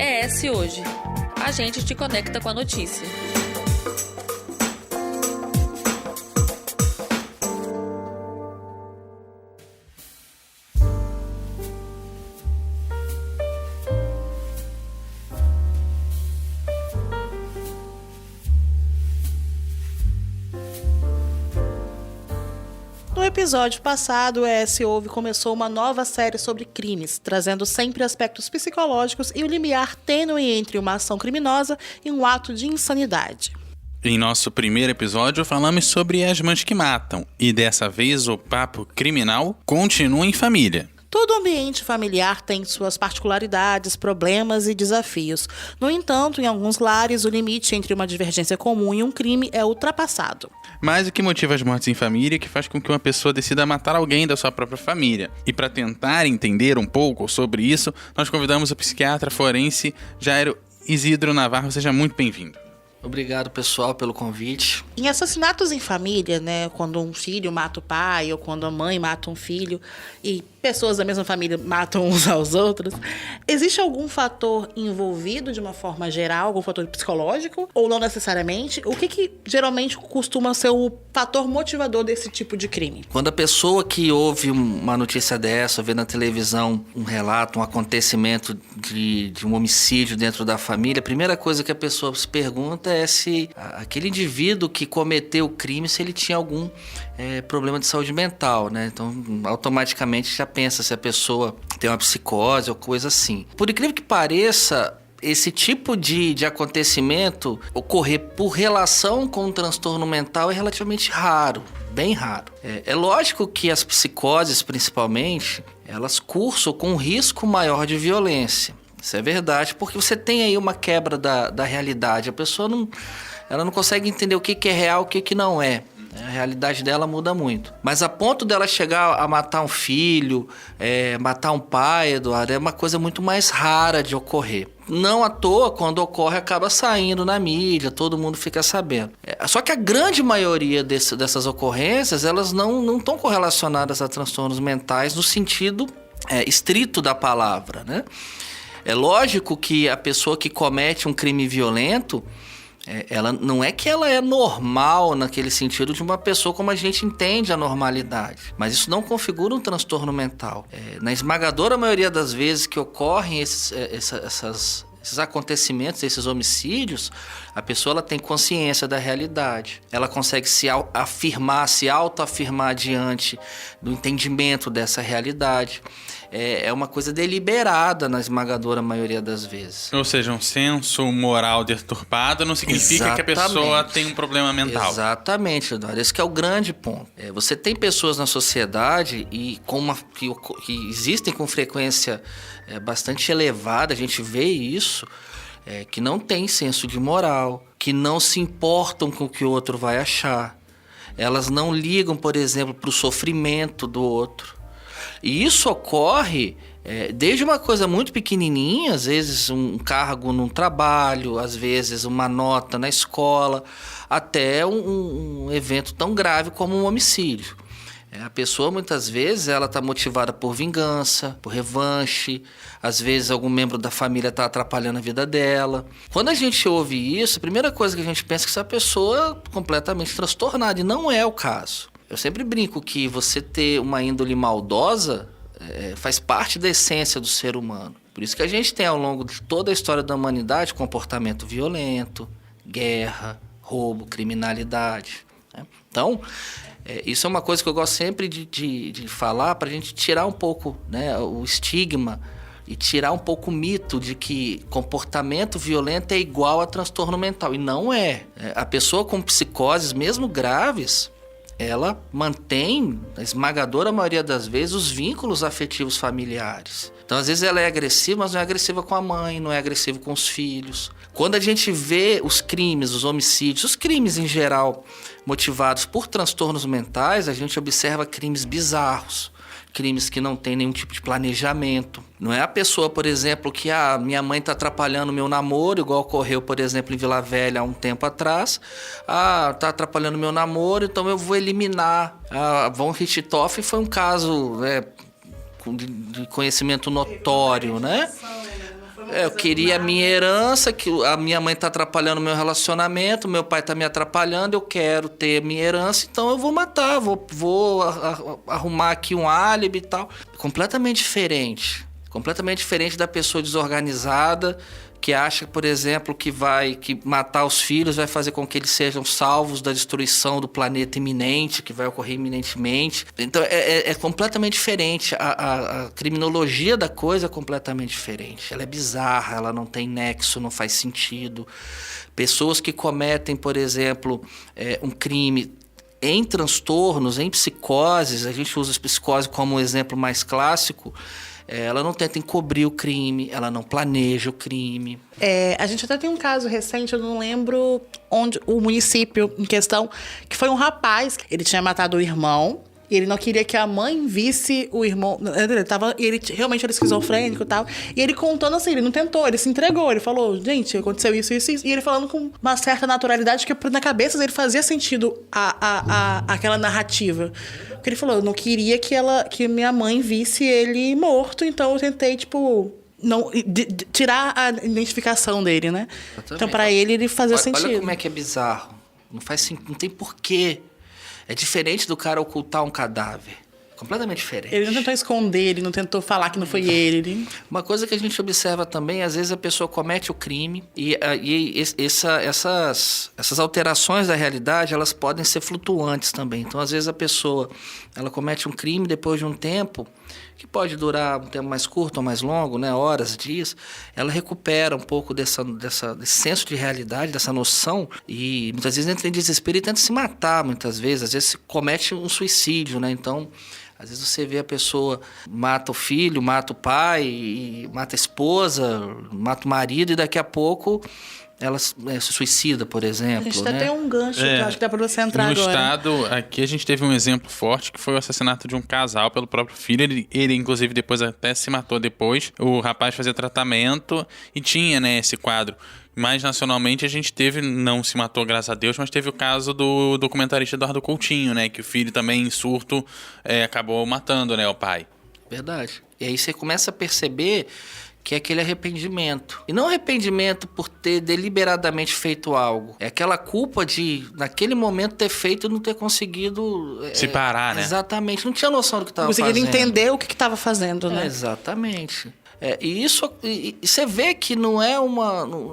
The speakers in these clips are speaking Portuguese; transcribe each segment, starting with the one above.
ES Hoje. A gente te conecta com a notícia. No episódio passado, o ES Ouve começou uma nova série sobre crimes, trazendo sempre aspectos psicológicos e o limiar tênue entre uma ação criminosa e um ato de insanidade. Em nosso primeiro episódio, falamos sobre as mães que matam, e dessa vez o papo criminal continua em família. Todo ambiente familiar tem suas particularidades, problemas e desafios. No entanto, em alguns lares, o limite entre uma divergência comum e um crime é ultrapassado. Mas o que motiva as mortes em família é que faz com que uma pessoa decida matar alguém da sua própria família. E para tentar entender um pouco sobre isso, nós convidamos o psiquiatra forense Jairo Isidro Navarro. Seja muito bem-vindo. Obrigado, pessoal, pelo convite. Em assassinatos em família, quando um filho mata o pai ou quando a mãe mata um filho e pessoas da mesma família matam uns aos outros, existe algum fator envolvido de uma forma geral, algum fator psicológico ou não necessariamente? O que geralmente costuma ser o fator motivador desse tipo de crime? Quando a pessoa que ouve uma notícia dessa, vê na televisão um relato, um acontecimento de um homicídio dentro da família, a primeira coisa que a pessoa se pergunta é se aquele indivíduo que cometeu o crime, se ele tinha algum problema de saúde mental, né? Então, automaticamente já pensa se a pessoa tem uma psicose ou coisa assim. Por incrível que pareça, esse tipo de acontecimento ocorrer por relação com um transtorno mental é relativamente raro, bem raro. É lógico que as psicoses, principalmente, elas cursam com um risco maior de violência. Isso é verdade, porque você tem aí uma quebra da realidade. A pessoa ela não consegue entender o que é real e o que não é. A realidade dela muda muito. Mas a ponto dela chegar a matar um filho, matar um pai, Eduardo, é uma coisa muito mais rara de ocorrer. Não à toa, quando ocorre, acaba saindo na mídia, todo mundo fica sabendo. Só que a grande maioria dessas ocorrências, elas não estão correlacionadas a transtornos mentais no sentido estrito da palavra, né? É lógico que a pessoa que comete um crime violento, ela não é que ela é normal naquele sentido de uma pessoa como a gente entende a normalidade. Mas isso não configura um transtorno mental. Na esmagadora maioria das vezes que ocorrem esses acontecimentos, esses homicídios, a pessoa ela tem consciência da realidade. Ela consegue se autoafirmar diante do entendimento dessa realidade. É uma coisa deliberada na esmagadora maioria das vezes. Ou seja, um senso moral deturpado não significa que a pessoa tem um problema mental. Exatamente, Eduardo. Esse que é o grande ponto. Você tem pessoas na sociedade que existem com frequência bastante elevada, a gente vê isso, que não tem senso de moral, que não se importam com o que o outro vai achar. Elas não ligam, por exemplo, para o sofrimento do outro. E isso ocorre desde uma coisa muito pequenininha, às vezes um cargo num trabalho, às vezes uma nota na escola, até um evento tão grave como um homicídio. A pessoa, muitas vezes, ela está motivada por vingança, por revanche. Às vezes, algum membro da família está atrapalhando a vida dela. Quando a gente ouve isso, a primeira coisa que a gente pensa é que essa pessoa é completamente transtornada, e não é o caso. Eu sempre brinco que você ter uma índole maldosa faz parte da essência do ser humano. Por isso que a gente tem, ao longo de toda a história da humanidade, comportamento violento, guerra, roubo, criminalidade, né? Então, isso é uma coisa que eu gosto sempre de falar para a gente tirar um pouco, né, o estigma e tirar um pouco o mito de que comportamento violento é igual a transtorno mental. E não é. A pessoa com psicoses, mesmo graves, ela mantém, na esmagadora maioria das vezes, os vínculos afetivos familiares. Então, às vezes, ela é agressiva, mas não é agressiva com a mãe, não é agressiva com os filhos. Quando a gente vê os crimes, os homicídios, os crimes em geral motivados por transtornos mentais, a gente observa crimes bizarros, crimes que não têm nenhum tipo de planejamento. Não é a pessoa, por exemplo, que minha mãe está atrapalhando o meu namoro, igual ocorreu, por exemplo, em Vila Velha há um tempo atrás. Está atrapalhando o meu namoro, então eu vou eliminar. Von Richthofen foi um caso de conhecimento notório, né? Eu queria a minha herança, que a minha mãe está atrapalhando o meu relacionamento, meu pai está me atrapalhando, eu quero ter a minha herança, então eu vou matar, vou arrumar aqui um álibi e tal. Completamente diferente da pessoa desorganizada, que acha, por exemplo, que matar os filhos vai fazer com que eles sejam salvos da destruição do planeta iminente, que vai ocorrer iminentemente. Então, é completamente diferente. A criminologia da coisa é completamente diferente. Ela é bizarra, ela não tem nexo, não faz sentido. Pessoas que cometem, por exemplo, um crime em transtornos, em psicoses, a gente usa a psicose como um exemplo mais clássico. Ela não tenta encobrir o crime, ela não planeja o crime. A gente até tem um caso recente, eu não lembro onde, o município em questão, que foi um rapaz, ele tinha matado o irmão, e ele não queria que a mãe visse o irmão. Ele realmente era esquizofrênico e tal. E ele contando assim, ele não tentou, ele se entregou. Ele falou, gente, aconteceu isso, isso, isso. E ele falando com uma certa naturalidade, que na cabeça dele fazia sentido aquela narrativa. Porque ele falou, eu não queria que minha mãe visse ele morto, então eu tentei, tirar a identificação dele, né? Exatamente. Então, pra ele fazia sentido. Olha como é que é bizarro. Não tem porquê. É diferente do cara ocultar um cadáver. Completamente diferente. Ele não tentou esconder, ele não tentou falar que não foi ele. Uma coisa que a gente observa também, às vezes a pessoa comete o crime e essas alterações da realidade, elas podem ser flutuantes também. Então, às vezes a pessoa ela comete um crime depois de um tempo, que pode durar um tempo mais curto ou mais longo, né? Horas, dias, ela recupera um pouco desse senso de realidade, dessa noção, e muitas vezes entra em desespero e tenta se matar, muitas vezes. Às vezes comete um suicídio, né? Então, às vezes você vê a pessoa mata o filho, mata o pai, mata a esposa, mata o marido, e daqui a pouco ela se suicida, por exemplo. A gente até tem um gancho que eu acho que dá pra você entrar no agora. No estado, aqui a gente teve um exemplo forte, que foi o assassinato de um casal pelo próprio filho. Ele inclusive, depois até se matou depois. O rapaz fazia tratamento e tinha, né, esse quadro. Mas nacionalmente a gente teve, não se matou, graças a Deus, mas teve o caso do documentarista Eduardo Coutinho, né? Que o filho também, em surto, acabou matando, né, o pai. Verdade. E aí você começa a perceber que é aquele arrependimento. E não arrependimento por ter deliberadamente feito algo. É aquela culpa de, naquele momento, ter feito e não ter conseguido... se parar, né? Exatamente. Não tinha noção do que estava fazendo. Conseguindo entender o que estava fazendo, né? Exatamente. E isso... E você vê que não é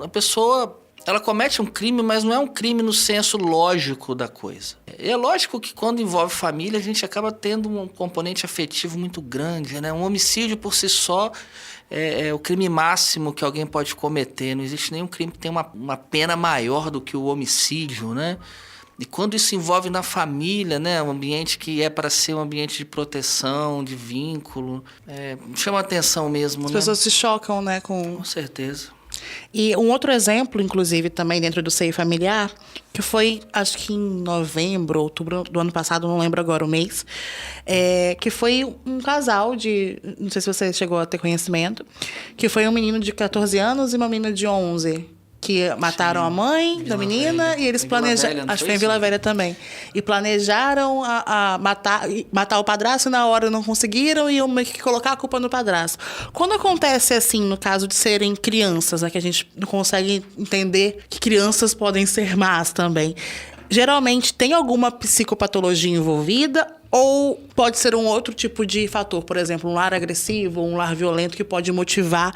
a pessoa... Ela comete um crime, mas não é um crime no senso lógico da coisa. É lógico que quando envolve família, a gente acaba tendo um componente afetivo muito grande, né? Um homicídio por si só é o crime máximo que alguém pode cometer. Não existe nenhum crime que tenha uma pena maior do que o homicídio, né? E quando isso envolve na família, né? Um ambiente que é para ser um ambiente de proteção, de vínculo, chama atenção mesmo, As né? pessoas se chocam, né? Com certeza. E um outro exemplo, inclusive, também dentro do seio familiar, que foi, acho que em novembro, outubro do ano passado, não lembro agora o mês, que foi um casal não sei se você chegou a ter conhecimento, que foi um menino de 14 anos e uma menina de 11, que mataram a mãe da menina e eles planejaram... Acho que foi em Vila Velha também. E planejaram matar o padrasto e na hora não conseguiram e iam meio que colocar a culpa no padrasto. Quando acontece assim, no caso de serem crianças, né, que a gente não consegue entender que crianças podem ser más também, geralmente tem alguma psicopatologia envolvida ou pode ser um outro tipo de fator? Por exemplo, um lar agressivo, um lar violento que pode motivar...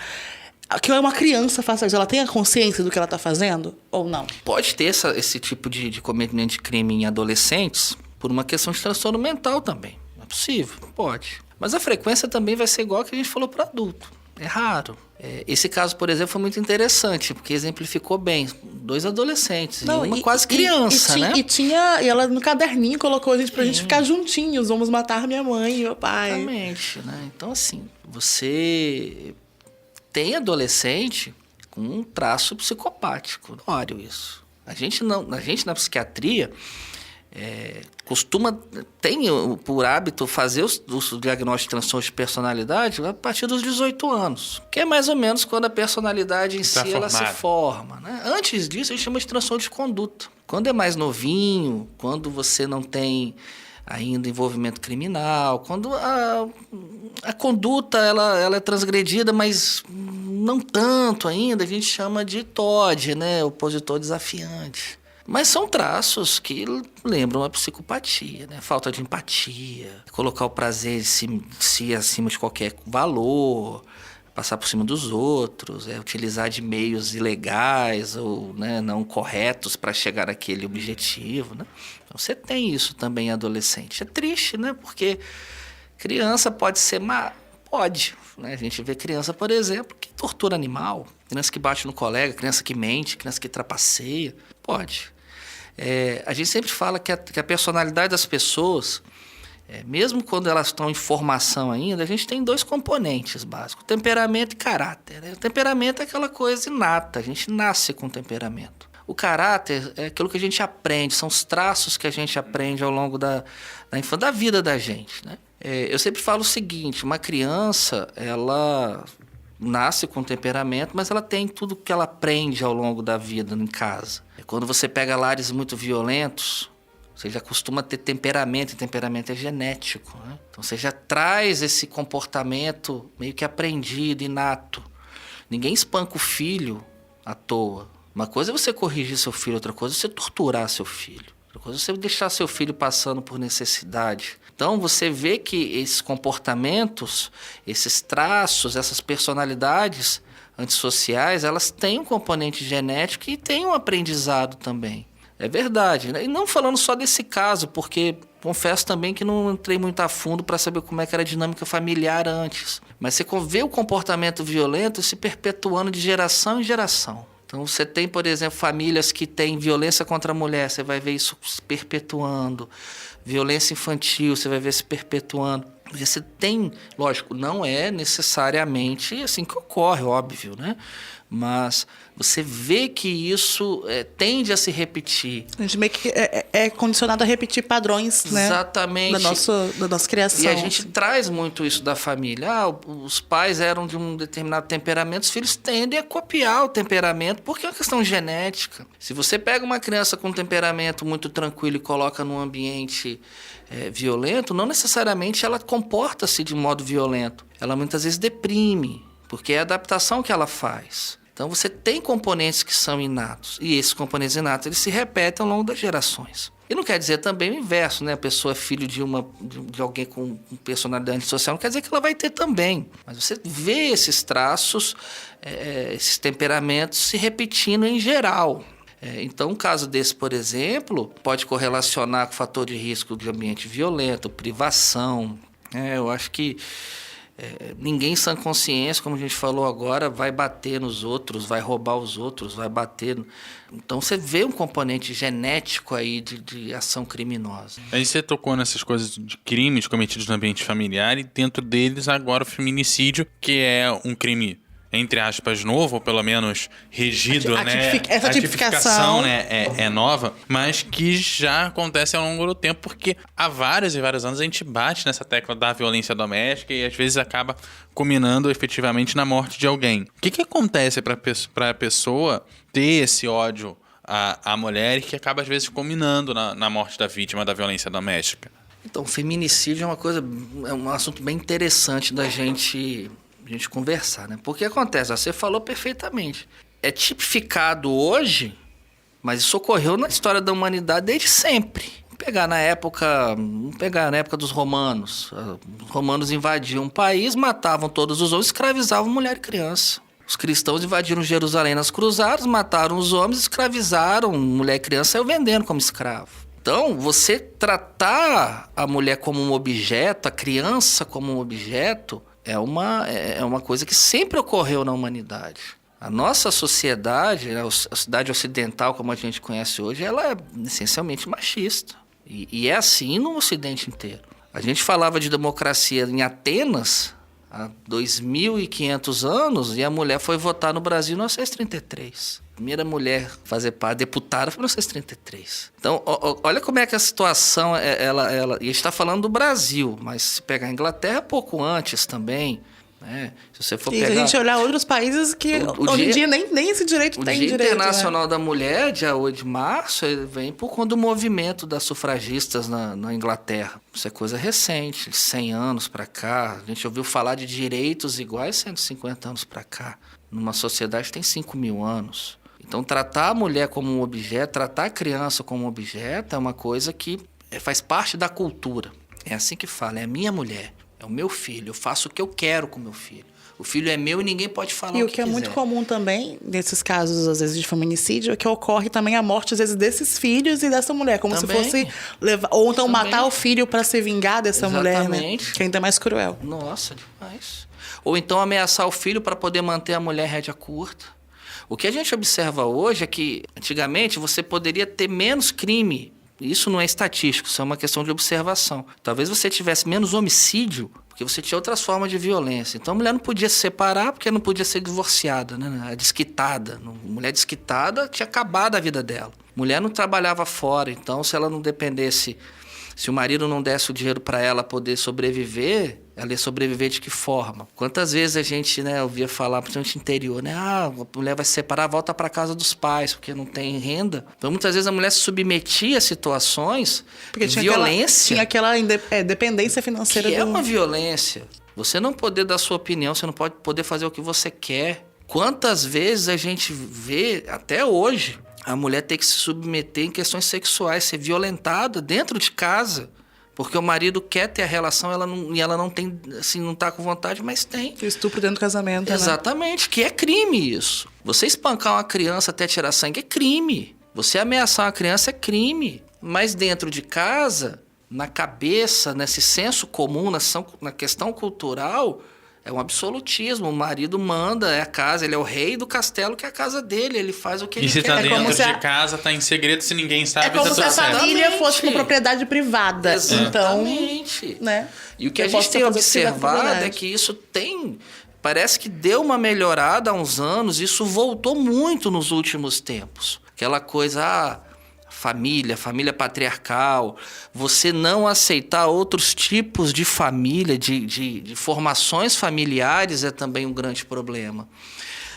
Que uma criança faça isso, ela tem a consciência do que ela está fazendo ou não? Pode ter esse tipo de cometimento de crime em adolescentes por uma questão de transtorno mental também. É possível, pode. Mas a frequência também vai ser igual a que a gente falou para adulto. É raro. Esse caso, por exemplo, foi muito interessante, porque exemplificou bem. 2 adolescentes, não, e uma quase criança, né? E ela no caderninho colocou a gente pra gente ficar juntinhos. Vamos matar minha mãe e meu pai. Exatamente, né? Então, assim, você... Tem adolescente com um traço psicopático. Olha isso. A gente na psiquiatria tem por hábito fazer o diagnóstico de transtorno de personalidade a partir dos 18 anos. Que é mais ou menos quando a personalidade em si ela se forma. Né? Antes disso, a gente chama de transtorno de conduta. Quando é mais novinho, quando você não tem... ainda envolvimento criminal, quando a conduta ela é transgredida, mas não tanto ainda, a gente chama de TOD, né? Opositor desafiante. Mas são traços que lembram a psicopatia, né? Falta de empatia, colocar o prazer de si acima de qualquer valor, passar por cima dos outros, utilizar de meios ilegais ou, né, não corretos para chegar àquele objetivo, né? Então você tem isso também em adolescente. É triste, né? Porque criança pode ser má. Pode, né? A gente vê criança, por exemplo, que tortura animal, criança que bate no colega, criança que mente, criança que trapaceia. Pode. A gente sempre fala que a personalidade das pessoas, mesmo quando elas estão em formação ainda, a gente tem 2 componentes básicos, temperamento e caráter, né? O temperamento é aquela coisa inata, a gente nasce com temperamento. O caráter é aquilo que a gente aprende, são os traços que a gente aprende ao longo da vida da gente, né? Eu sempre falo o seguinte, uma criança, ela nasce com temperamento, mas ela tem tudo que ela aprende ao longo da vida em casa. Quando você pega lares muito violentos, você já costuma ter temperamento, e temperamento é genético, né? Então você já traz esse comportamento meio que aprendido, inato. Ninguém espanca o filho à toa. Uma coisa é você corrigir seu filho, outra coisa é você torturar seu filho. Outra coisa é você deixar seu filho passando por necessidade. Então você vê que esses comportamentos, esses traços, essas personalidades antissociais, elas têm um componente genético e têm um aprendizado também. É verdade, né? E não falando só desse caso, porque confesso também que não entrei muito a fundo para saber como é que era a dinâmica familiar antes. Mas você vê o comportamento violento se perpetuando de geração em geração. Então você tem, por exemplo, famílias que têm violência contra a mulher, você vai ver isso se perpetuando. Violência infantil, você vai ver se perpetuando. Você tem, lógico, não é necessariamente assim que ocorre, óbvio, né? Mas você vê que isso tende a se repetir. A gente meio que é condicionado a repetir padrões, né? Exatamente. Da nossa criação. E a gente traz muito isso da família. Os pais eram de um determinado temperamento, os filhos tendem a copiar o temperamento, porque é uma questão genética. Se você pega uma criança com um temperamento muito tranquilo e coloca num ambiente violento, não necessariamente ela comporta-se de modo violento. Ela muitas vezes deprime, porque é a adaptação que ela faz. Então você tem componentes que são inatos, e esses componentes inatos eles se repetem ao longo das gerações. E não quer dizer também o inverso, né? A pessoa é filho de alguém com personalidade social, não quer dizer que ela vai ter também. Mas você vê esses traços, esses temperamentos se repetindo em geral. Então, um caso desse, por exemplo, pode correlacionar com o fator de risco de ambiente violento, privação. Eu acho que ninguém em sã consciência, como a gente falou agora, vai bater nos outros, vai roubar os outros, vai bater. Então você vê um componente genético aí de ação criminosa. Aí você tocou nessas coisas de crimes cometidos no ambiente familiar e dentro deles agora o feminicídio, que é um crime, entre aspas, novo, ou pelo menos regido, né? Essa tipificação, né, é nova, mas que já acontece ao longo do tempo, porque há vários e vários anos a gente bate nessa tecla da violência doméstica e às vezes acaba culminando efetivamente na morte de alguém. O que acontece para a pessoa ter esse ódio à mulher e que acaba às vezes culminando na morte da vítima da violência doméstica? Então, feminicídio é um assunto bem interessante da gente conversar, né? Porque acontece, você falou perfeitamente. É tipificado hoje, mas isso ocorreu na história da humanidade desde sempre. Vamos pegar na época dos romanos. Os romanos invadiam um país, matavam todos os homens, escravizavam mulher e criança. Os cristãos invadiram Jerusalém nas cruzadas, mataram os homens, escravizaram mulher e criança, saiu vendendo como escravo. Então, você tratar a mulher como um objeto, a criança como um objeto, é uma coisa que sempre ocorreu na humanidade. A nossa sociedade, a sociedade ocidental, como a gente conhece hoje, ela é essencialmente machista. E é assim no Ocidente inteiro. A gente falava de democracia em Atenas há 2.500 anos e a mulher foi votar no Brasil em 1933. A primeira mulher a fazer parte, deputada, foi em 1933. Então, olha como é que a situação, e a gente está falando do Brasil, mas se pegar a Inglaterra, pouco antes também, né? Se você for E pegar... se a gente olhar outros países que hoje em dia nem esse direito tem Dia direito. Internacional da Mulher, dia 8 de março, ele vem por conta do movimento das sufragistas na Inglaterra. Isso é coisa recente, 100 anos para cá. A gente ouviu falar de direitos iguais 150 anos para cá. Numa sociedade que tem 5.000 anos. Então, tratar a mulher como um objeto, tratar a criança como um objeto é uma coisa que faz parte da cultura. É assim que fala, é a minha mulher, é o meu filho, eu faço o que eu quero com o meu filho. O filho é meu e ninguém pode falar o que quiser. E o que é muito comum também, nesses casos, às vezes, de feminicídio, é que ocorre também a morte, às vezes, desses filhos e dessa mulher. Como também. Se fosse levar... Ou então Também. matar o filho para se vingar dessa mulher, né? Que é ainda mais cruel. Nossa, demais. Ou então ameaçar o filho para poder manter a mulher rédea curta. O que a gente observa hoje é que, antigamente, você poderia ter menos crime. Isso não é estatístico, isso é uma questão de observação. Talvez você tivesse menos homicídio, porque você tinha outras formas de violência. Então a mulher não podia se separar porque não podia ser divorciada, né? Desquitada. Mulher desquitada tinha acabado a vida dela. Mulher não trabalhava fora, então se ela não dependesse, se o marido não desse o dinheiro para ela poder sobreviver, ela ia sobreviver de que forma? Quantas vezes a gente, né, ouvia falar, principalmente no interior, né? Ah, a mulher vai se separar, volta para casa dos pais, porque não tem renda. Então, muitas vezes a mulher se submetia a situações de violência. Tinha aquela dependência financeira. Que é uma violência. Você não poder dar sua opinião, você não pode poder fazer o que você quer. Quantas vezes a gente vê, até hoje, a mulher ter que se submeter em questões sexuais, ser violentada dentro de casa, porque o marido quer ter a relação e ela não tem, assim, não tá com vontade, mas tem. Estupro dentro do casamento. Exatamente, né? Que é crime isso. Você espancar uma criança até tirar sangue é crime. Você ameaçar uma criança é crime. Mas dentro de casa, na cabeça, nesse senso comum, na questão cultural, é um absolutismo. O marido manda, é a casa, ele é o rei do castelo, que é a casa dele, ele faz o que ele quer. E se tá dentro de a... casa, tá em segredo, se ninguém sabe, é como tá se a família fosse uma propriedade privada. Exatamente. Então, né? E o que a gente tem observado é que isso parece que deu uma melhorada há uns anos, isso voltou muito nos últimos tempos. Aquela coisa, família patriarcal, você não aceitar outros tipos de família, de formações familiares é também um grande problema.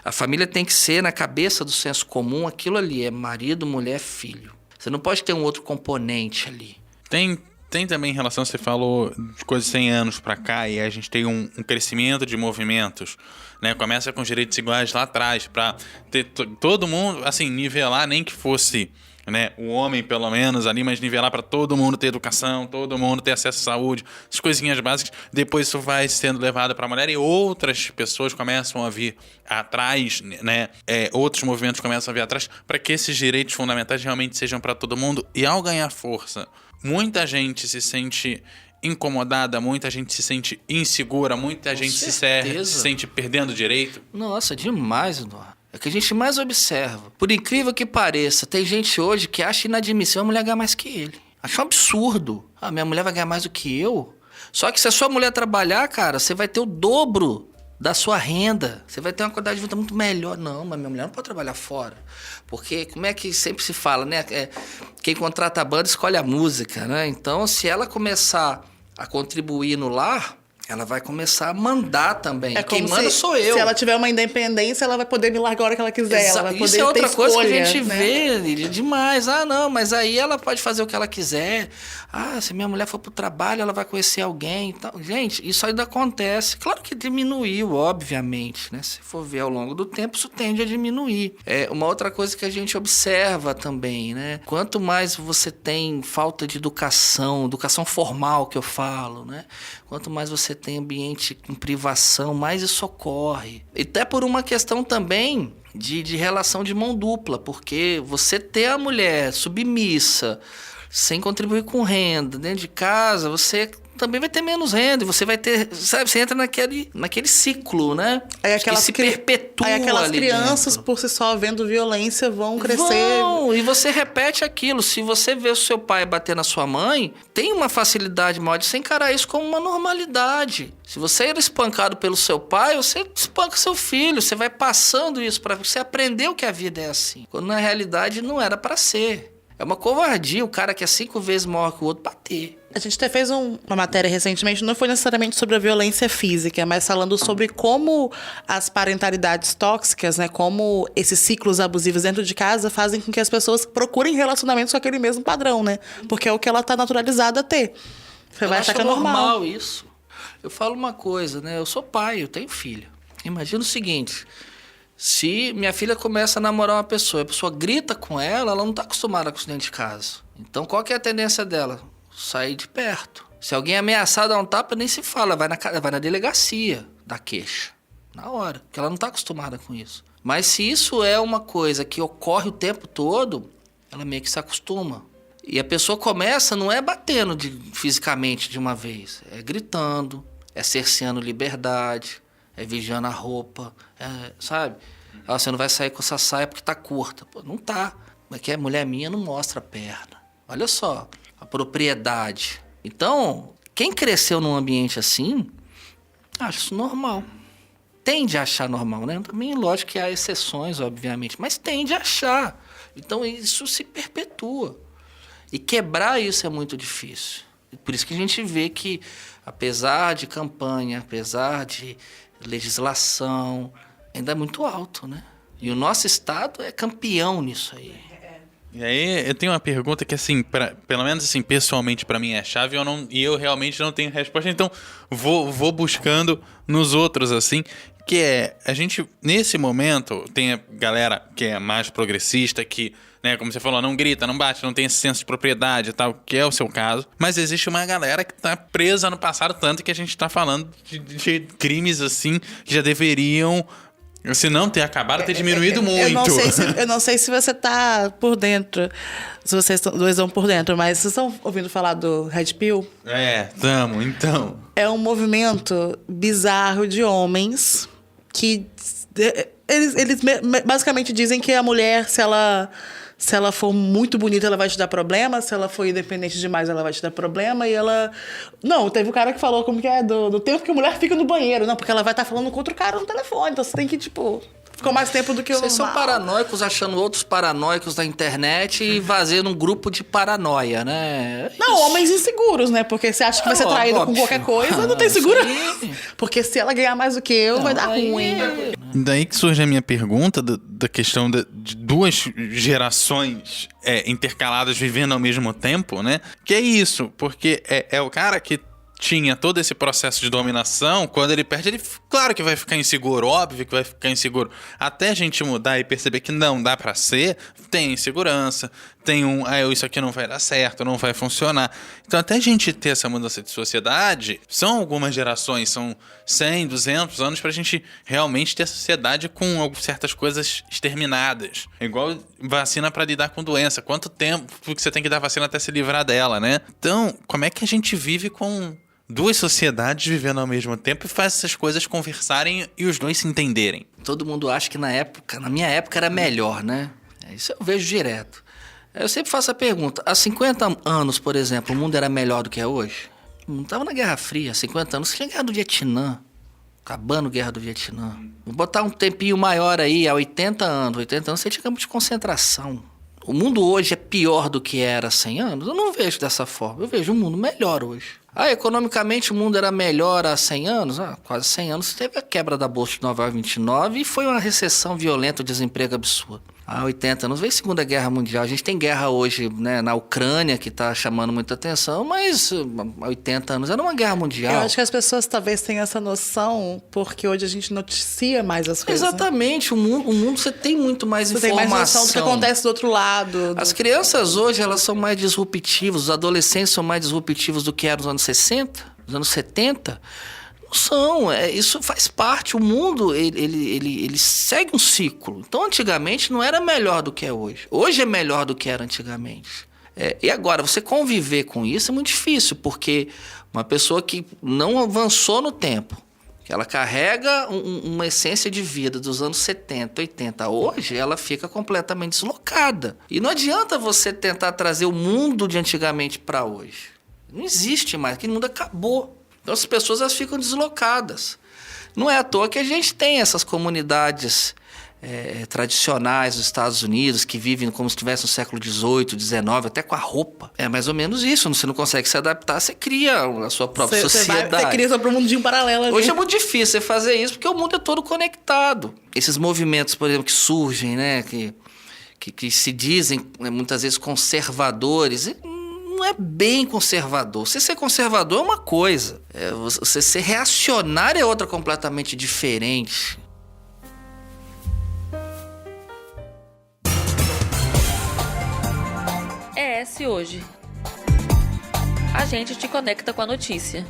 A família tem que ser, na cabeça do senso comum, aquilo ali, é marido, mulher, filho. Você não pode ter um outro componente ali. Tem também relação, você falou de coisas de 100 anos para cá, e a gente tem um crescimento de movimentos, né? Começa com direitos iguais lá atrás, para ter todo mundo, assim, nivelar, nem que fosse, né, o homem pelo menos ali, mas nivelar para todo mundo ter educação, todo mundo ter acesso à saúde, as coisinhas básicas. Depois isso vai sendo levado para a mulher e outras pessoas começam a vir atrás, né? Outros movimentos começam a vir atrás para que esses direitos fundamentais realmente sejam para todo mundo. E ao ganhar força, muita gente se sente incomodada, muita gente se sente insegura, muita gente se sente perdendo direito. Nossa, demais, Eduardo. É o que a gente mais observa. Por incrível que pareça, tem gente hoje que acha inadmissível a mulher ganhar mais que ele. Acha um absurdo. Ah, minha mulher vai ganhar mais do que eu? Só que se a sua mulher trabalhar, cara, você vai ter o dobro da sua renda. Você vai ter uma qualidade de vida muito melhor. Não, mas minha mulher não pode trabalhar fora. Porque, como é que sempre se fala, né? Quem contrata a banda escolhe a música, né? Então, se ela começar a contribuir no lar, ela vai começar a mandar também. Quem manda sou eu. Se ela tiver uma independência, ela vai poder me largar a hora que ela quiser. Ela vai poder Isso é outra coisa que a gente né? vê demais. Ah, não, mas aí ela pode fazer o que ela quiser. Ah, se minha mulher for pro trabalho, ela vai conhecer alguém. Então, gente, isso ainda acontece. Claro que diminuiu, obviamente, né? Se for ver ao longo do tempo, isso tende a diminuir. Uma outra coisa que a gente observa também, né? Quanto mais você tem falta de educação formal que eu falo, né? Quanto mais você tem ambiente com privação, mais isso ocorre. E até por uma questão também de relação de mão dupla, porque você ter a mulher submissa, sem contribuir com renda, dentro de casa, você também vai ter menos renda, e você vai ter, sabe, você entra naquele ciclo, né? Que se perpetua. Aí aquelas ali crianças, dentro. por si só, vendo violência, vão crescer. E você repete aquilo. Se você vê o seu pai bater na sua mãe, tem uma facilidade maior de você encarar isso como uma normalidade. Se você era espancado pelo seu pai, você espanca seu filho. Você vai passando isso para você aprender o que a vida é assim. Quando na realidade não era para ser. É uma covardia o cara que é 5 vezes maior que o outro bater. A gente até fez uma matéria recentemente, não foi necessariamente sobre a violência física, mas falando sobre como as parentalidades tóxicas, né, como esses ciclos abusivos dentro de casa fazem com que as pessoas procurem relacionamentos com aquele mesmo padrão, né? Porque é o que ela tá naturalizada a ter. Você vai achar que é normal isso. Eu falo uma coisa, né? Eu sou pai, eu tenho filho. Imagina o seguinte, se minha filha começa a namorar uma pessoa, a pessoa grita com ela não tá acostumada com isso dentro de casa. Então, qual que é a tendência dela? Sair de perto. Se alguém ameaçar dar um tapa, nem se fala, vai na delegacia da queixa. Na hora, porque ela não tá acostumada com isso. Mas se isso é uma coisa que ocorre o tempo todo, ela meio que se acostuma. E a pessoa começa, não é batendo fisicamente de uma vez, é gritando, é cerceando liberdade, é vigiando a roupa, sabe? Você não vai sair com essa saia porque tá curta. Pô, não tá. Mas que a mulher minha não mostra a perna. Olha só, a propriedade. Então, quem cresceu num ambiente assim, acha isso normal. Tende a achar normal, né? Também, lógico que há exceções, obviamente, mas tende a achar. Então, isso se perpetua. E quebrar isso é muito difícil. Por isso que a gente vê que, apesar de campanha, apesar de legislação, ainda é muito alto, né? E o nosso estado é campeão nisso aí. E aí eu tenho uma pergunta que, assim, pelo menos assim, pessoalmente para mim é chave e eu realmente não tenho resposta, então vou buscando nos outros, assim, que é, a gente, nesse momento, tem a galera que é mais progressista, que, né, como você falou, não grita, não bate, não tem esse senso de propriedade e tal, que é o seu caso, mas existe uma galera que tá presa no passado, tanto que a gente tá falando de crimes, assim, que já deveriam, se não ter acabado, ter diminuído muito. Eu não sei se você tá por dentro, se vocês dois estão por dentro, mas vocês estão ouvindo falar do Red Pill? Tamo, então. É um movimento bizarro de homens que eles basicamente dizem que a mulher, se ela for muito bonita, ela vai te dar problema. Se ela for independente demais, ela vai te dar problema. E ela... Não, teve um cara que falou como que é do tempo que a mulher fica no banheiro. Não, porque ela vai estar falando com outro cara no telefone. Então você tem que, tipo... Ficou mais tempo do que o normal. Vocês são paranoicos achando outros paranoicos na internet e fazendo um grupo de paranoia, né? Não, homens inseguros, né? Porque você acha que vai ser traído com qualquer coisa, não tem segurança. Porque se ela ganhar mais do que eu, vai dar ruim. Daí que surge a minha pergunta da questão de duas gerações intercaladas vivendo ao mesmo tempo, né? Que é isso, porque é o cara que tinha todo esse processo de dominação, quando ele perde, ele, claro que vai ficar inseguro, óbvio que vai ficar inseguro. Até a gente mudar e perceber que não dá pra ser, tem insegurança, tem isso aqui não vai dar certo, não vai funcionar. Então, até a gente ter essa mudança de sociedade, são algumas gerações, são 100, 200 anos pra gente realmente ter a sociedade com certas coisas exterminadas. É igual vacina pra lidar com doença. Quanto tempo que você tem que dar vacina até se livrar dela, né? Então, como é que a gente vive com duas sociedades vivendo ao mesmo tempo e faz essas coisas conversarem e os dois se entenderem? Todo mundo acha que na minha época era melhor, né? Isso eu vejo direto. Eu sempre faço a pergunta, há 50 anos, por exemplo, o mundo era melhor do que é hoje? Não estava na Guerra Fria, há 50 anos, tinha Guerra do Vietnã, acabando a Guerra do Vietnã. Vou botar um tempinho maior aí, há 80 anos você tinha campo de concentração. O mundo hoje é pior do que era há 100 anos? Eu não vejo dessa forma, eu vejo um mundo melhor hoje. Economicamente o mundo era melhor há 100 anos? Quase 100 anos teve a quebra da Bolsa de Nova York em 29 e foi uma recessão violenta, um desemprego absurdo. Há 80 anos veio a Segunda Guerra Mundial. A gente tem guerra hoje, né, na Ucrânia, que está chamando muita atenção, mas há 80 anos era uma guerra mundial. Eu acho que as pessoas talvez tenham essa noção porque hoje a gente noticia mais as coisas. Exatamente. Né? O mundo você tem muito mais você informação. Tem mais noção do que acontece do outro lado. As crianças hoje, elas são mais disruptivas, os adolescentes são mais disruptivos do que eram nos anos 60, nos anos 70. Não são, isso faz parte. O mundo, ele segue um ciclo. Então, antigamente não era melhor do que é hoje. Hoje é melhor do que era antigamente. E agora, você conviver com isso é muito difícil, porque uma pessoa que não avançou no tempo, que ela carrega uma essência de vida dos anos 70, 80, hoje ela fica completamente deslocada. E não adianta você tentar trazer o mundo de antigamente para hoje. Não existe mais, aquele mundo acabou. Então as pessoas elas ficam deslocadas. Não é à toa que a gente tem essas comunidades tradicionais dos Estados Unidos, que vivem como se estivesse no século XVIII, XIX, até com a roupa. É mais ou menos isso. Você não consegue se adaptar, você cria a sua própria sociedade. Você cria seu próprio mundinho paralelo ali. Hoje é muito difícil você fazer isso, porque o mundo é todo conectado. Esses movimentos, por exemplo, que surgem, né, que se dizem, né, muitas vezes conservadores, não é bem conservador. Você ser conservador é uma coisa, você ser reacionário é outra completamente diferente. ES Hoje. A gente te conecta com a notícia.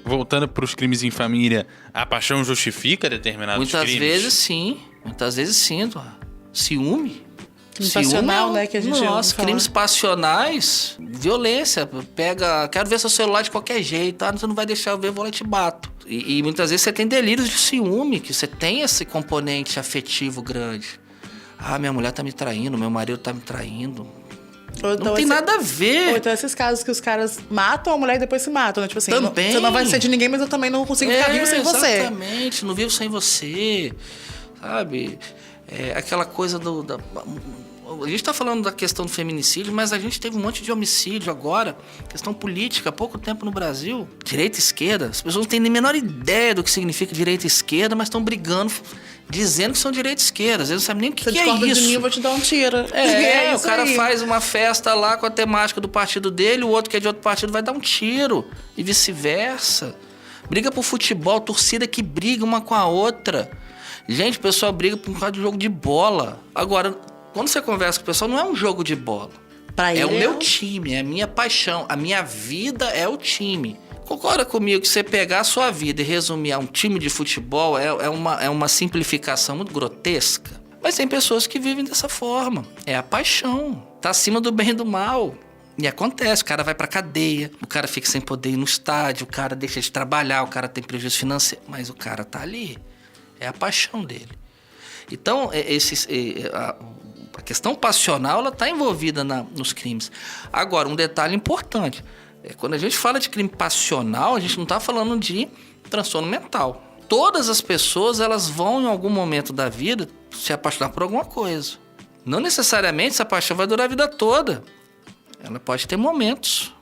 Voltando para os crimes em família, a paixão justifica determinados crimes? Muitas vezes sim. Ciúme. Crime passional, né, que a gente Nossa, crimes passionais, violência. Quero ver seu celular de qualquer jeito, você não vai deixar eu ver, eu vou lá e te bato. E muitas vezes você tem delírios de ciúme, que você tem esse componente afetivo grande. Minha mulher tá me traindo, meu marido tá me traindo. Não tem nada a ver. Ou então esses casos que os caras matam a mulher e depois se matam, né? Tipo assim, também. Você não vai ser de ninguém, mas eu também não consigo ficar vivo sem você. Exatamente, não vivo sem você, sabe? Aquela coisa a gente tá falando da questão do feminicídio, mas a gente teve um monte de homicídio agora, questão política, há pouco tempo no Brasil. Direita e esquerda, as pessoas não têm nem a menor ideia do que significa direita e esquerda, mas estão brigando, dizendo que são direita e esquerda. Às vezes não sabem nem o que é isso. Você discorda de mim, eu vou te dar um tiro. O cara faz uma festa lá com a temática do partido dele, o outro que é de outro partido vai dar um tiro, e vice-versa. Briga por futebol, torcida que briga uma com a outra. Gente, o pessoal briga por causa de jogo de bola. Agora, quando você conversa com o pessoal, não é um jogo de bola. É o meu time, é a minha paixão. A minha vida é o time. Concorda comigo que você pegar a sua vida e resumir a um time de futebol é uma simplificação muito grotesca? Mas tem pessoas que vivem dessa forma. É a paixão. Tá acima do bem e do mal. E acontece, o cara vai pra cadeia, o cara fica sem poder ir no estádio, o cara deixa de trabalhar, o cara tem prejuízo financeiro. Mas o cara tá ali. É a paixão dele. Então, a questão passional, ela está envolvida nos crimes. Agora, um detalhe importante. Quando a gente fala de crime passional, a gente não está falando de transtorno mental. Todas as pessoas, elas vão, em algum momento da vida, se apaixonar por alguma coisa. Não necessariamente essa paixão vai durar a vida toda. Ela pode ter momentos.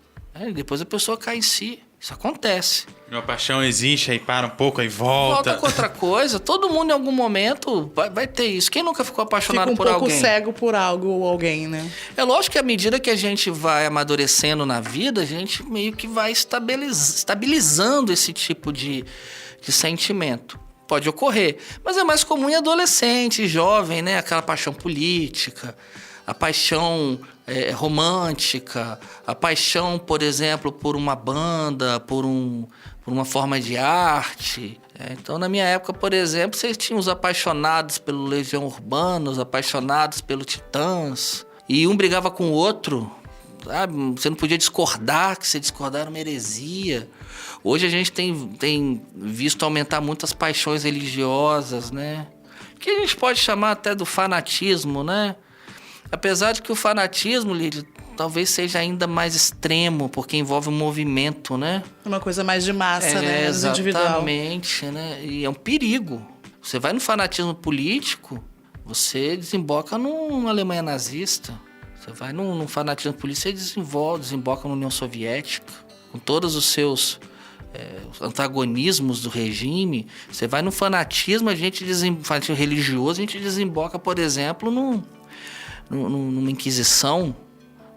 Depois a pessoa cai em si. Isso acontece. Uma paixão existe, aí para um pouco, aí volta. Volta com outra coisa. Todo mundo em algum momento vai ter isso. Quem nunca ficou apaixonado por alguém? Fica um pouco cego por algo ou alguém, né? É lógico que à medida que a gente vai amadurecendo na vida, a gente meio que vai estabilizando esse tipo de sentimento. Pode ocorrer. Mas é mais comum em adolescente, jovem, né? Aquela paixão política, a paixão romântica, a paixão, por exemplo, por uma banda, por uma forma de arte. Então, na minha época, por exemplo, vocês tinham os apaixonados pelo Legião Urbana, os apaixonados pelo Titãs, e um brigava com o outro, sabe? Você não podia discordar, que se discordar era uma heresia. Hoje a gente tem visto aumentar muitas paixões religiosas, né? Que a gente pode chamar até do fanatismo, né? Apesar de que o fanatismo, Lídia, talvez seja ainda mais extremo, porque envolve um movimento, né? Uma coisa mais de massa, né? Individual. Exatamente, né? E é um perigo. Você vai no fanatismo político, você desemboca numa Alemanha nazista. Você vai num fanatismo político, você desemboca na União Soviética, com todos os seus antagonismos do regime. Você vai no fanatismo, fanatismo religioso, a gente desemboca, por exemplo, numa inquisição,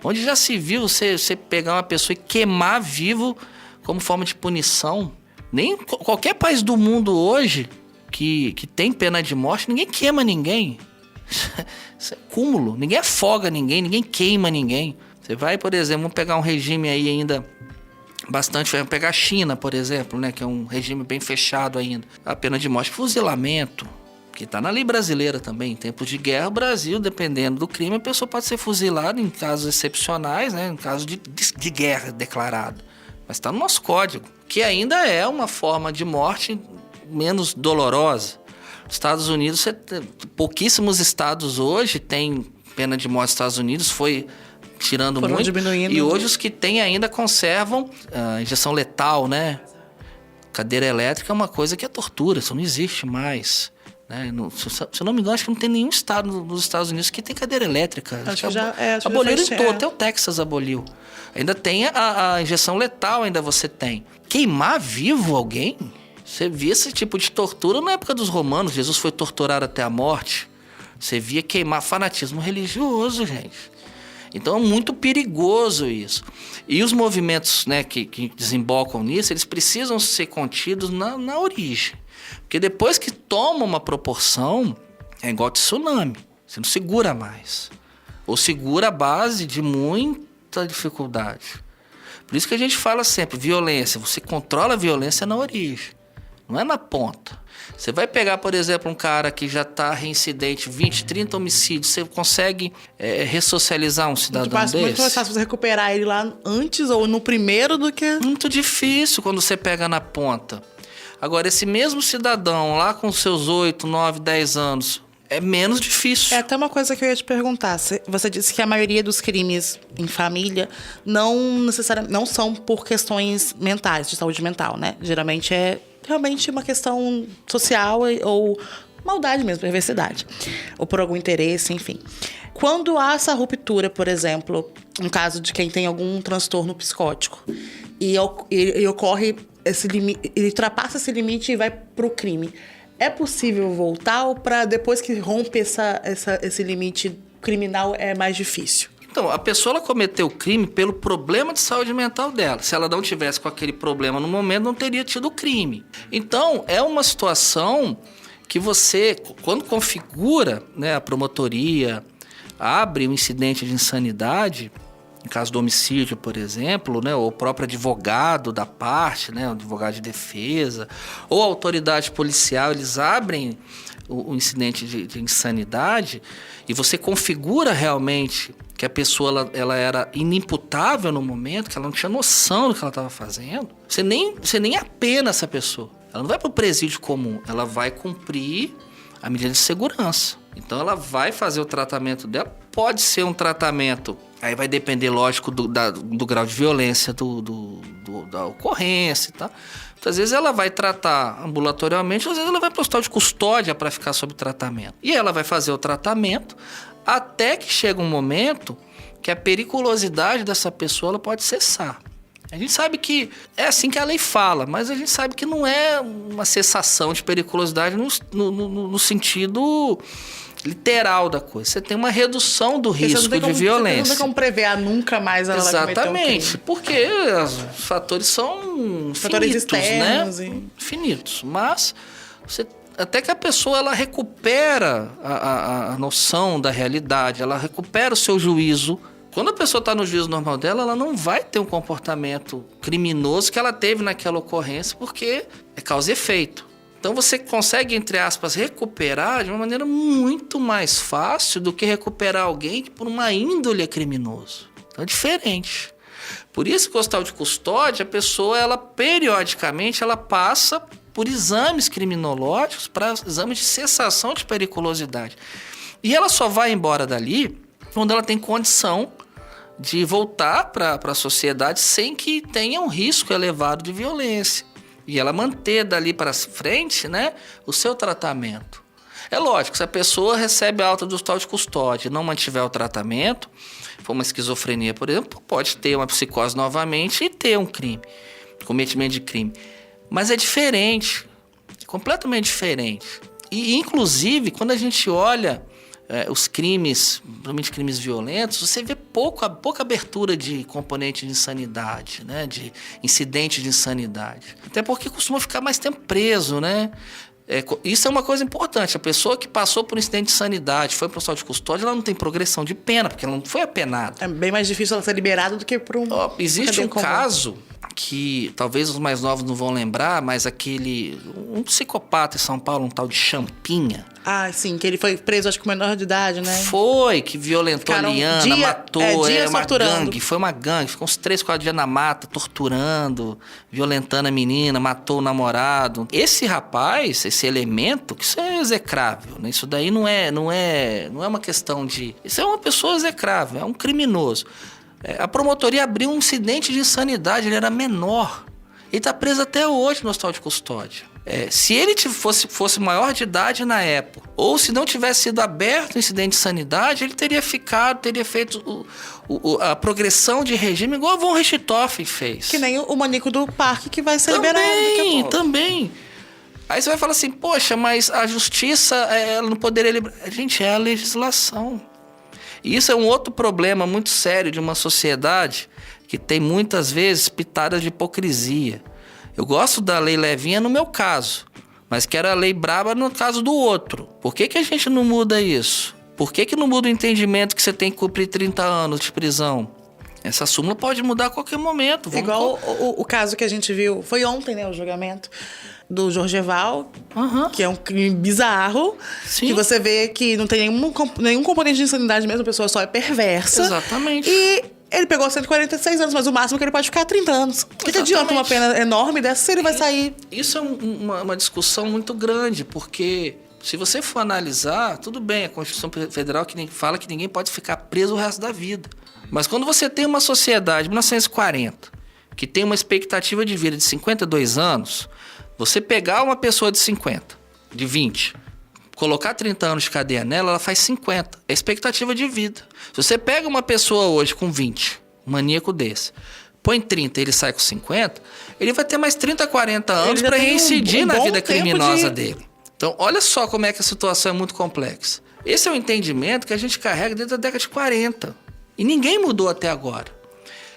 onde já se viu você pegar uma pessoa e queimar vivo como forma de punição. Nem qualquer país do mundo hoje que tem pena de morte, ninguém queima ninguém. Isso é cúmulo. Ninguém afoga ninguém queima ninguém. Você vai, por exemplo, vamos pegar um regime aí ainda bastante... Vamos pegar a China, por exemplo, né, que é um regime bem fechado ainda. A pena de morte, fuzilamento, que está na lei brasileira também. Em tempos de guerra, o Brasil, dependendo do crime, a pessoa pode ser fuzilada em casos excepcionais, né? Em caso de guerra declarado. Mas está no nosso código, que ainda é uma forma de morte menos dolorosa. Nos Estados Unidos, pouquíssimos estados hoje têm pena de morte nos Estados Unidos. Foi tirando Foram muito. diminuindo. E hoje os que tem ainda conservam a injeção letal, né? Cadeira elétrica é uma coisa que é tortura, isso não existe mais. Né? Se eu não me engano, acho que não tem nenhum estado nos Estados Unidos que tem cadeira elétrica. Acho que já aboliram em fez, todo, até o Texas aboliu. Ainda tem a injeção letal, ainda você tem. Queimar vivo alguém? Você via esse tipo de tortura na época dos romanos. Jesus foi torturado até a morte. Você via queimar, fanatismo religioso, gente. Então é muito perigoso isso. E os movimentos, né, que desembocam nisso, eles precisam ser contidos na origem. Porque depois que toma uma proporção, é igual tsunami. Você não segura mais. Ou segura a base de muita dificuldade. Por isso que a gente fala sempre, violência. Você controla a violência na origem. Não é na ponta. Você vai pegar, por exemplo, um cara que já está reincidente, 20, 30 homicídios, você consegue ressocializar um cidadão desse? Muito mais fácil você recuperar ele lá antes ou no primeiro do que... Muito difícil quando você pega na ponta. Agora, esse mesmo cidadão lá com seus 8, 9, 10 anos, é menos difícil. É até uma coisa que eu ia te perguntar. Você disse que a maioria dos crimes em família não necessariamente não são por questões mentais, de saúde mental, né? Geralmente é realmente uma questão social ou maldade mesmo, perversidade. Ou por algum interesse, enfim. Quando há essa ruptura, por exemplo, no caso de quem tem algum transtorno psicótico, e ocorre esse limite, ele ultrapassa esse limite e vai pro crime. É possível voltar ou para depois que rompe esse limite criminal é mais difícil? Então, a pessoa ela cometeu o crime pelo problema de saúde mental dela. Se ela não tivesse com aquele problema no momento, não teria tido o crime. Então, é uma situação que você, quando configura, né, a promotoria, abre um incidente de insanidade, em caso do homicídio, por exemplo, né, ou o próprio advogado da parte, né, o advogado de defesa, ou a autoridade policial, eles abrem o incidente de insanidade e você configura realmente que a pessoa ela era inimputável no momento, que ela não tinha noção do que ela estava fazendo, você nem apena essa pessoa. Ela não vai para o presídio comum, ela vai cumprir a medida de segurança. Então ela vai fazer o tratamento dela, pode ser um tratamento, aí vai depender, lógico, do grau de violência da ocorrência e tal. Então, às vezes ela vai tratar ambulatorialmente, às vezes ela vai para o hospital de custódia para ficar sob tratamento. E ela vai fazer o tratamento até que chega um momento que a periculosidade dessa pessoa ela pode cessar. A gente sabe que é assim que a lei fala, mas a gente sabe que não é uma cessação de periculosidade no sentido literal da coisa. Você tem uma redução do risco de violência. Não tem como prever nunca mais ela vai cometer um crime. Exatamente, porque os fatores são finitos, externos, né? Finitos. Mas até que a pessoa ela recupera a noção da realidade, ela recupera o seu juízo. Quando a pessoa está no juízo normal dela, ela não vai ter um comportamento criminoso que ela teve naquela ocorrência, porque é causa e efeito. Então você consegue, entre aspas, recuperar de uma maneira muito mais fácil do que recuperar alguém que por uma índole é criminoso. Então é diferente. Por isso que o hospital de custódia, a pessoa, ela periodicamente, ela passa por exames criminológicos, para exames de cessação de periculosidade. E ela só vai embora dali quando ela tem condição de voltar para a sociedade sem que tenha um risco elevado de violência. E ela manter dali para frente, né, o seu tratamento. É lógico, se a pessoa recebe alta do hospital de custódia e não mantiver o tratamento, for uma esquizofrenia, por exemplo, pode ter uma psicose novamente e ter um crime, cometimento de crime. Mas é diferente, completamente diferente. E, inclusive, quando a gente olha os crimes, principalmente crimes violentos, você vê pouca abertura de componente de insanidade, né? De incidente de insanidade. Até porque costuma ficar mais tempo preso, né? Isso é uma coisa importante. A pessoa que passou por um incidente de insanidade, foi para o hospital de custódia, ela não tem progressão de pena, porque ela não foi apenada. É bem mais difícil ela ser liberada do que por um... Existe um caso que talvez os mais novos não vão lembrar, mas um psicopata em São Paulo, um tal de Champinha. Ah, sim, que ele foi preso, acho que com menor de idade, né? Foi, que violentou a Liana, matou, dias uma torturando. gangue. Foi uma gangue, ficou uns 3, 4 dias na mata, torturando, violentando a menina, matou o namorado. Esse rapaz, esse elemento, que isso é execrável, né? Isso daí não é uma questão de... Isso é uma pessoa execrável, é um criminoso. A promotoria abriu um incidente de insanidade, ele era menor. Ele está preso até hoje no hospital de custódia. Se ele fosse maior de idade na época, ou se não tivesse sido aberto o incidente de insanidade, ele teria feito a progressão de regime igual a Von Richthofen fez. Que nem o maníaco do parque que vai ser liberado daqui a pouco. Também. Aí você vai falar assim, poxa, mas a justiça ela não poderia liberar. Gente, é a legislação. E isso é um outro problema muito sério de uma sociedade que tem muitas vezes pitadas de hipocrisia. Eu gosto da lei levinha no meu caso, mas quero a lei braba no caso do outro. Por que a gente não muda isso? Por que não muda o entendimento que você tem que cumprir 30 anos de prisão? Essa súmula pode mudar a qualquer momento. Igual o caso que a gente viu, foi ontem, né, o julgamento do Jorgeval, que é um crime bizarro, Sim. que você vê que não tem nenhum componente de insanidade mesmo, a pessoa só é perversa. Exatamente. E ele pegou 146 anos, mas o máximo que ele pode ficar é 30 anos. O que adianta uma pena enorme dessa se ele vai sair? Isso é uma discussão muito grande, porque se você for analisar, tudo bem, a Constituição Federal fala que ninguém pode ficar preso o resto da vida. Mas quando você tem uma sociedade, 1940, que tem uma expectativa de vida de 52 anos, você pegar uma pessoa de 50, de 20, colocar 30 anos de cadeia nela, ela faz 50. É expectativa de vida. Se você pega uma pessoa hoje com 20, um maníaco desse, põe 30 e ele sai com 50, ele vai ter mais 30, 40 anos para reincidir na vida criminosa dele. Então, olha só como é que a situação é muito complexa. Esse é o entendimento que a gente carrega desde a década de 40. E ninguém mudou até agora.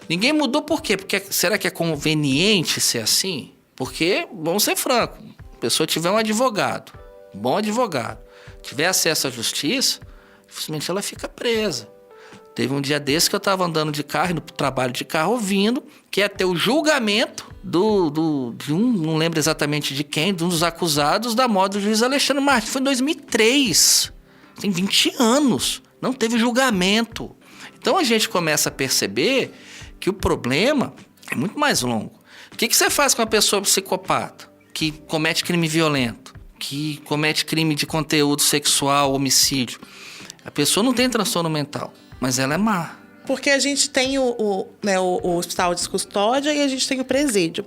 Ninguém mudou por quê? Porque será que é conveniente ser assim? Porque, vamos ser francos, a pessoa tiver um advogado, um bom advogado, tiver acesso à justiça, dificilmente ela fica presa. Teve um dia desse que eu estava andando de carro, indo para o trabalho de carro, ouvindo que ia ter o julgamento de um, não lembro exatamente de quem, de um dos acusados da morte do juiz Alexandre Martins. Foi em 2003. Tem 20 anos. Não teve julgamento. Então a gente começa a perceber que o problema é muito mais longo. O que você faz com uma pessoa psicopata que comete crime violento, que comete crime de conteúdo sexual, homicídio? A pessoa não tem transtorno mental, mas ela é má. Porque a gente tem o hospital de custódia e a gente tem o presídio.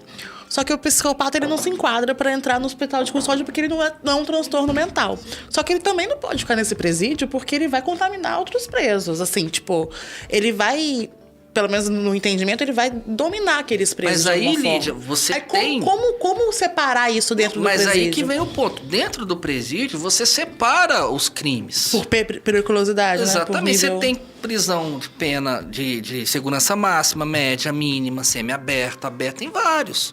Só que o psicopata ele não se enquadra para entrar no hospital de custódia porque ele não é um transtorno mental. Só que ele também não pode ficar nesse presídio porque ele vai contaminar outros presos. Assim, tipo, ele vai, pelo menos no entendimento, ele vai dominar aqueles presos. Mas aí, Lídia, você aí, tem... Como separar isso dentro do presídio? Mas aí que vem o ponto. Dentro do presídio, você separa os crimes. Por periculosidade, exatamente. Né? Por nível... Você tem prisão de pena de segurança máxima, média, mínima, semi-aberta, aberta, tem vários.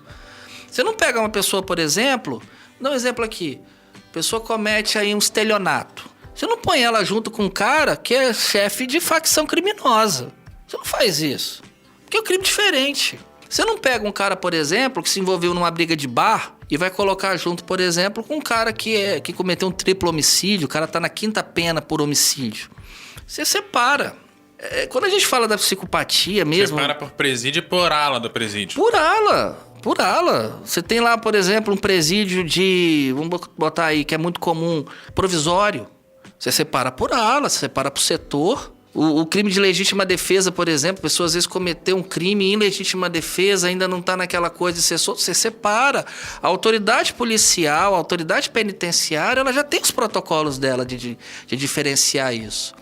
Você não pega uma pessoa, por exemplo... Dá um exemplo aqui. A pessoa comete aí um estelionato. Você não põe ela junto com um cara que é chefe de facção criminosa. Você não faz isso. Porque é um crime diferente. Você não pega um cara, por exemplo, que se envolveu numa briga de bar e vai colocar junto, por exemplo, com um cara que cometeu um triplo homicídio, o cara tá na 5ª pena por homicídio. Você separa. Quando a gente fala da psicopatia mesmo... Separa por presídio e por ala do presídio. Por ala. Você tem lá, por exemplo, um presídio de... Vamos botar aí, que é muito comum, provisório. Você separa por ala, você separa por setor... O crime de legítima defesa, por exemplo, a pessoa às vezes cometeu um crime em legítima defesa, ainda não está naquela coisa de ser solto, você separa. A autoridade policial, a autoridade penitenciária, ela já tem os protocolos dela de diferenciar isso.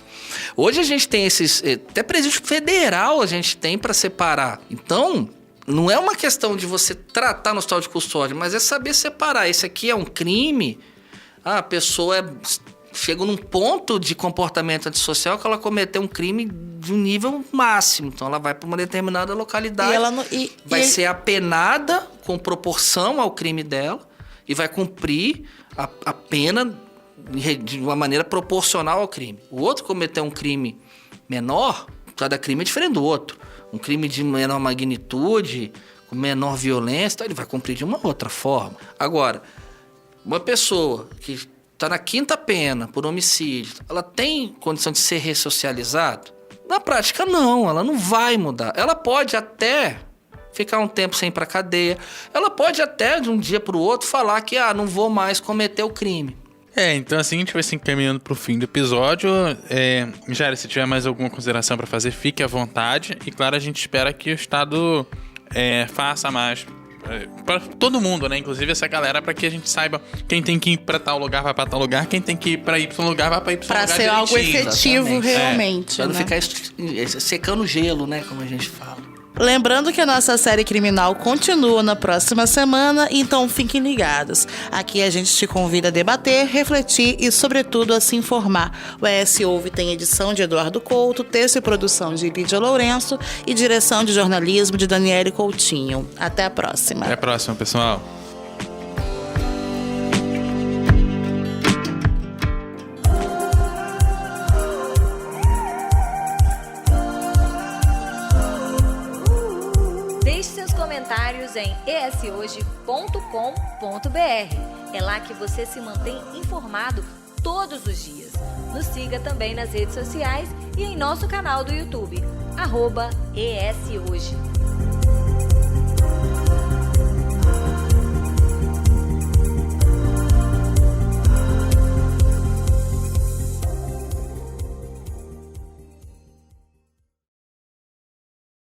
Hoje a gente tem esses... Até presídio federal a gente tem para separar. Então, não é uma questão de você tratar no hospital de custódia, mas é saber separar. Esse aqui é um crime, a pessoa chega num ponto de comportamento antissocial que ela cometeu um crime de um nível máximo. Então, ela vai para uma determinada localidade, vai ser apenada com proporção ao crime dela e vai cumprir a pena de uma maneira proporcional ao crime. O outro cometeu um crime menor, cada crime é diferente do outro. Um crime de menor magnitude, com menor violência, então ele vai cumprir de uma outra forma. Agora, uma pessoa que está na 5ª pena por homicídio, ela tem condição de ser ressocializada? Na prática, não. Ela não vai mudar. Ela pode até ficar um tempo sem ir pra cadeia. Ela pode até, de um dia pro outro, falar que não vou mais cometer o crime. Então assim a gente vai se encaminhando pro fim do episódio. Jair, se tiver mais alguma consideração para fazer, fique à vontade. E claro, a gente espera que o Estado faça mais para todo mundo, né? Inclusive essa galera, para que a gente saiba quem tem que ir para tal lugar vai para tal lugar, quem tem que ir para Y lugar vai para Y lugar. Para ser algo efetivo, exatamente. realmente. Pra não né? ficar secando gelo, né? Como a gente fala. Lembrando que a nossa série criminal continua na próxima semana, então fiquem ligados. Aqui a gente te convida a debater, refletir e, sobretudo, a se informar. O ES Ouve tem edição de Eduardo Couto, texto e produção de Lídia Lourenço e direção de jornalismo de Daniele Coutinho. Até a próxima. Até a próxima, pessoal. Comentários em eshoje.com.br. É lá que você se mantém informado todos os dias. Nos siga também nas redes sociais e em nosso canal do YouTube, @eshoje.